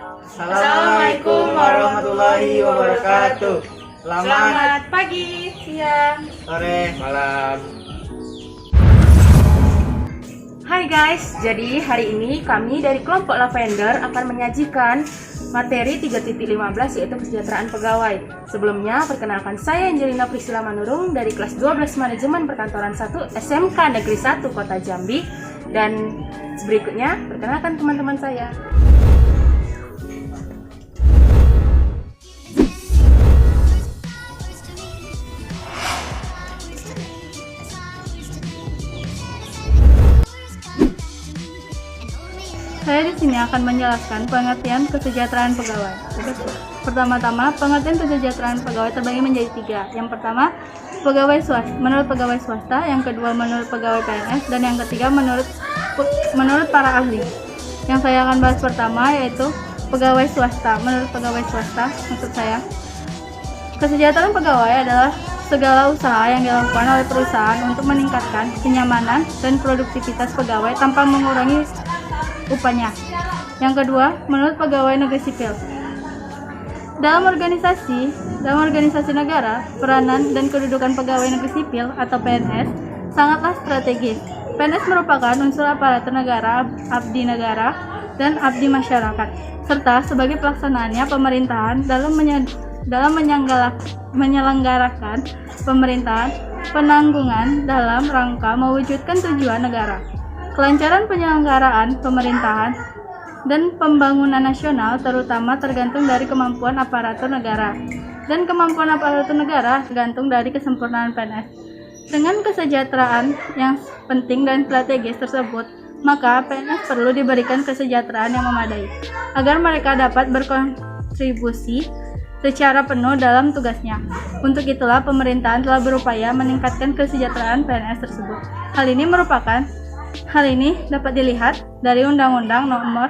Assalamualaikum warahmatullahi wabarakatuh. Selamat pagi, siang, sore, malam. Hai guys, jadi hari ini kami dari kelompok Lavender akan menyajikan materi 3.15 yaitu kesejahteraan pegawai. Sebelumnya, perkenalkan saya Angelina Priscilla Manurung dari kelas 12 Manajemen Perkantoran 1 SMK Negeri 1 Kota Jambi. Dan berikutnya, perkenalkan teman-teman saya. Saya di sini akan menjelaskan pengertian kesejahteraan pegawai. Pertama-tama, pengertian kesejahteraan pegawai terbagi menjadi 3. Yang pertama, pegawai swasta, menurut pegawai swasta. Yang kedua, menurut pegawai PNS. Dan yang ketiga, menurut para ahli. Yang saya akan bahas pertama yaitu pegawai swasta. Menurut pegawai swasta, maksud saya, kesejahteraan pegawai adalah segala usaha yang dilakukan oleh perusahaan untuk meningkatkan kenyamanan dan produktivitas pegawai tanpa mengurangi upahnya. Yang kedua, menurut pegawai negeri sipil. Dalam organisasi negara, peranan dan kedudukan pegawai negeri sipil atau PNS sangatlah strategis. PNS merupakan unsur aparatur negara, abdi negara, dan abdi masyarakat, serta sebagai pelaksanaannya pemerintahan dalam menyelenggarakan pemerintahan penanggungan dalam rangka mewujudkan tujuan negara. Kelancaran penyelenggaraan pemerintahan dan pembangunan nasional terutama tergantung dari kemampuan aparatur negara, dan kemampuan aparatur negara tergantung dari kesempurnaan PNS. Dengan kesejahteraan yang penting dan strategis tersebut, maka PNS perlu diberikan kesejahteraan yang memadai agar mereka dapat berkontribusi secara penuh dalam tugasnya. Untuk itulah pemerintahan telah berupaya meningkatkan kesejahteraan PNS tersebut. Hal ini dapat dilihat dari Undang-Undang Nomor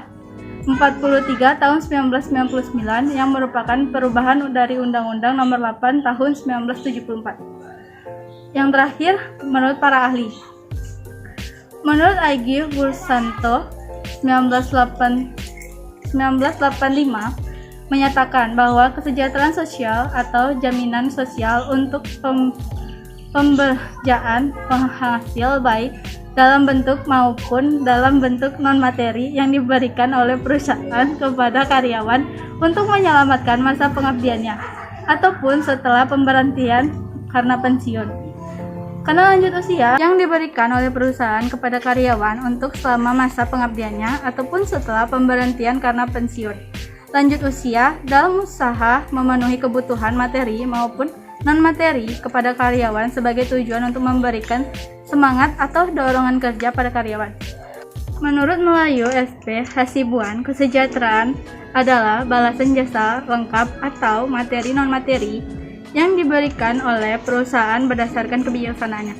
43 Tahun 1999 yang merupakan perubahan dari Undang-Undang Nomor 8 Tahun 1974. Yang terakhir, menurut para ahli. Menurut Aigi Bursanto 1985 menyatakan bahwa kesejahteraan sosial atau jaminan sosial untuk pemberdayaan penghasil baik dalam bentuk maupun dalam bentuk non-materi yang diberikan oleh perusahaan kepada karyawan untuk menyelamatkan masa pengabdiannya ataupun setelah pemberhentian karena pensiun. Karena lanjut usia yang diberikan oleh perusahaan kepada karyawan untuk selama masa pengabdiannya ataupun setelah pemberhentian karena pensiun. Lanjut usia dalam usaha memenuhi kebutuhan materi maupun non-materi kepada karyawan sebagai tujuan untuk memberikan semangat atau dorongan kerja pada karyawan. Menurut Melayu SP Hasibuan, kesejahteraan adalah balasan jasa lengkap atau materi non-materi yang diberikan oleh perusahaan berdasarkan kebijaksanaannya.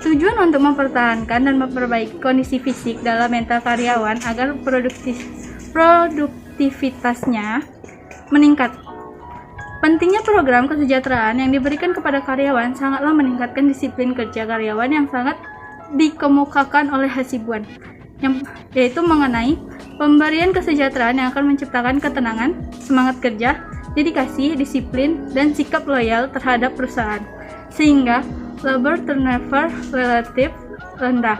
Tujuan untuk mempertahankan dan memperbaiki kondisi fisik dalam mental karyawan agar produktivitasnya meningkat. Pentingnya program kesejahteraan yang diberikan kepada karyawan sangatlah meningkatkan disiplin kerja karyawan yang sangat dikemukakan oleh Hasibuan, yaitu mengenai pemberian kesejahteraan yang akan menciptakan ketenangan, semangat kerja, dedikasi, disiplin, dan sikap loyal terhadap perusahaan, sehingga labor turnover relatif rendah.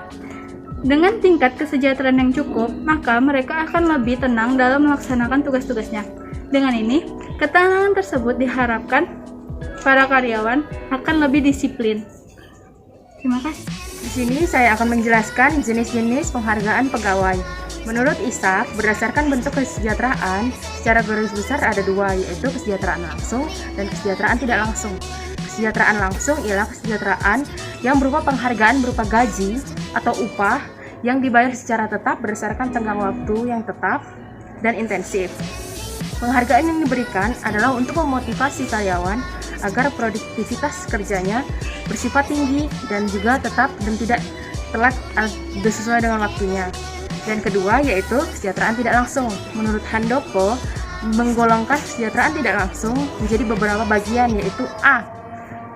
Dengan tingkat kesejahteraan yang cukup, maka mereka akan lebih tenang dalam melaksanakan tugas-tugasnya. Dengan ini, ketenangan tersebut diharapkan para karyawan akan lebih disiplin. Terima kasih. Di sini saya akan menjelaskan jenis-jenis penghargaan pegawai. Menurut ISAK, berdasarkan bentuk kesejahteraan, secara garis besar ada 2, yaitu kesejahteraan langsung dan kesejahteraan tidak langsung. Kesejahteraan langsung ialah kesejahteraan yang berupa penghargaan berupa gaji atau upah yang dibayar secara tetap berdasarkan tenggang waktu yang tetap dan intensif. Penghargaan yang diberikan adalah untuk memotivasi karyawan agar produktivitas kerjanya bersifat tinggi dan juga tetap dan tidak telat sesuai dengan waktunya. Dan kedua yaitu kesejahteraan tidak langsung. Menurut Handoko, menggolongkan kesejahteraan tidak langsung menjadi beberapa bagian, yaitu A.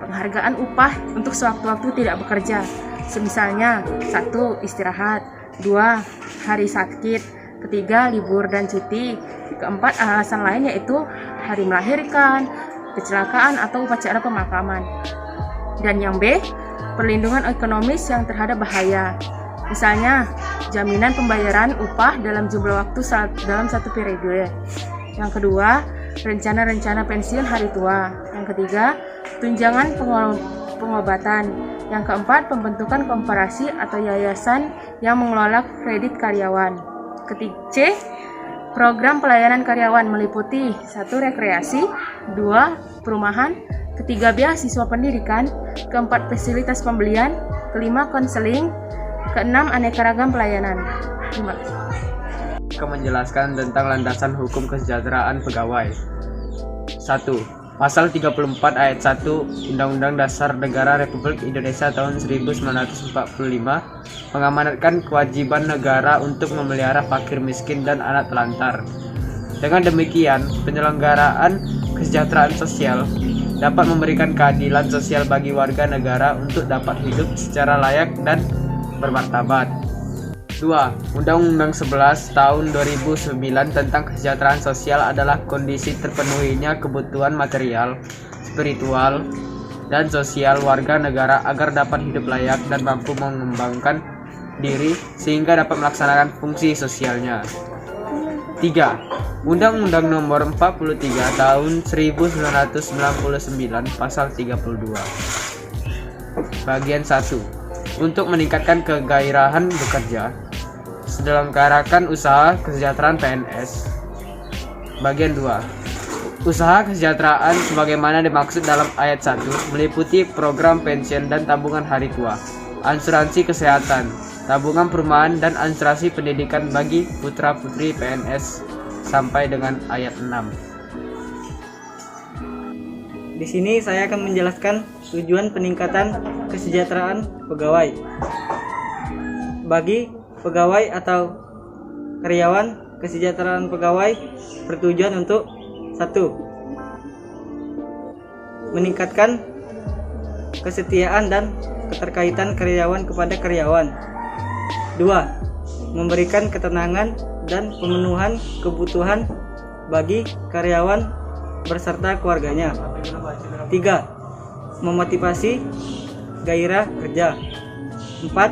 Penghargaan upah untuk sewaktu-waktu tidak bekerja. Semisalnya 1. Istirahat, 2. Hari sakit, ketiga libur dan cuti, Keempat, alasan lain yaitu hari melahirkan, kecelakaan, atau upacara pemakaman. Dan yang B, perlindungan ekonomis yang terhadap bahaya. Misalnya, jaminan pembayaran upah dalam jumlah waktu dalam satu periode. Yang kedua, rencana-rencana pensiun hari tua. Yang ketiga, tunjangan pengobatan. Yang keempat, pembentukan koperasi atau yayasan yang mengelola kredit karyawan. C, program pelayanan karyawan meliputi 1. Rekreasi, 2. Perumahan, ketiga beasiswa pendidikan, keempat fasilitas pembelian, kelima konseling, keenam aneka ragam pelayanan. Terima kasih. Akan menjelaskan tentang landasan hukum kesejahteraan pegawai. 1. Pasal 34 ayat 1 Undang-Undang Dasar Negara Republik Indonesia tahun 1945 mengamanatkan kewajiban negara untuk memelihara fakir miskin dan anak telantar. Dengan demikian, penyelenggaraan kesejahteraan sosial dapat memberikan keadilan sosial bagi warga negara untuk dapat hidup secara layak dan bermartabat. 2. Undang-Undang 11 tahun 2009 tentang kesejahteraan sosial adalah kondisi terpenuhinya kebutuhan material, spiritual, dan sosial warga negara agar dapat hidup layak dan mampu mengembangkan diri sehingga dapat melaksanakan fungsi sosialnya. 3. Undang-Undang Nomor 43 Tahun 1999 Pasal 32. Bagian 1. Untuk meningkatkan kegairahan bekerja, selenggarakan usaha kesejahteraan PNS. Bagian 2. Usaha kesejahteraan sebagaimana dimaksud dalam ayat 1 meliputi program pensiun dan tabungan hari tua, asuransi kesehatan, tabungan perumahan, dan asuransi pendidikan bagi putra-putri PNS sampai dengan ayat 6. Di sini saya akan menjelaskan tujuan peningkatan kesejahteraan pegawai. Bagi pegawai atau karyawan, kesejahteraan pegawai bertujuan untuk 1. Meningkatkan kesetiaan dan keterkaitan karyawan kepada karyawan. 2. Memberikan ketenangan dan pemenuhan kebutuhan bagi karyawan berserta keluarganya. 3. Memotivasi gairah kerja. 4.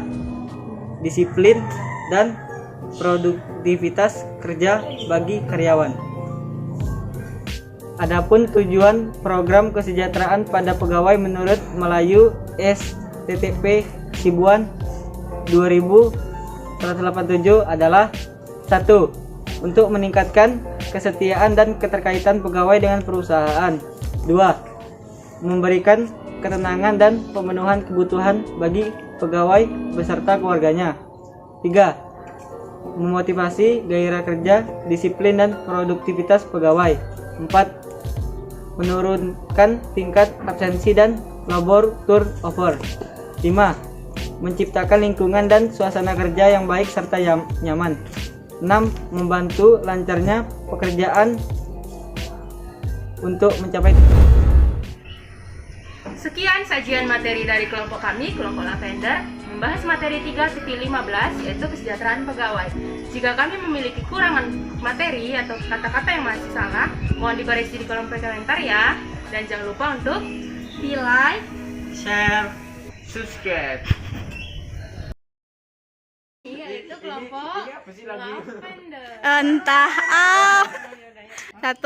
Disiplin dan produktivitas kerja bagi karyawan. Adapun tujuan program kesejahteraan pada pegawai menurut Melayu STTP Sibuan 2187 adalah 1. Untuk meningkatkan kesetiaan dan keterkaitan pegawai dengan perusahaan. 2. Memberikan ketenangan dan pemenuhan kebutuhan bagi pegawai beserta keluarganya. 3. Memotivasi gairah kerja, disiplin dan produktivitas pegawai. 4. Menurunkan tingkat absensi dan labor turnover. 5. Menciptakan lingkungan dan suasana kerja yang baik serta nyaman. 6. Membantu lancarnya pekerjaan untuk mencapai. Sekian sajian materi dari kelompok kami, kelompok Lavender, membahas materi 3.15 yaitu kesejahteraan pegawai. Jika kami memiliki kurangan materi atau kata-kata yang masih salah, mohon dikoreksi di kolom komentar ya. Dan jangan lupa untuk di like, Share, subscribe. itu kelompok Lavender. Entah. 1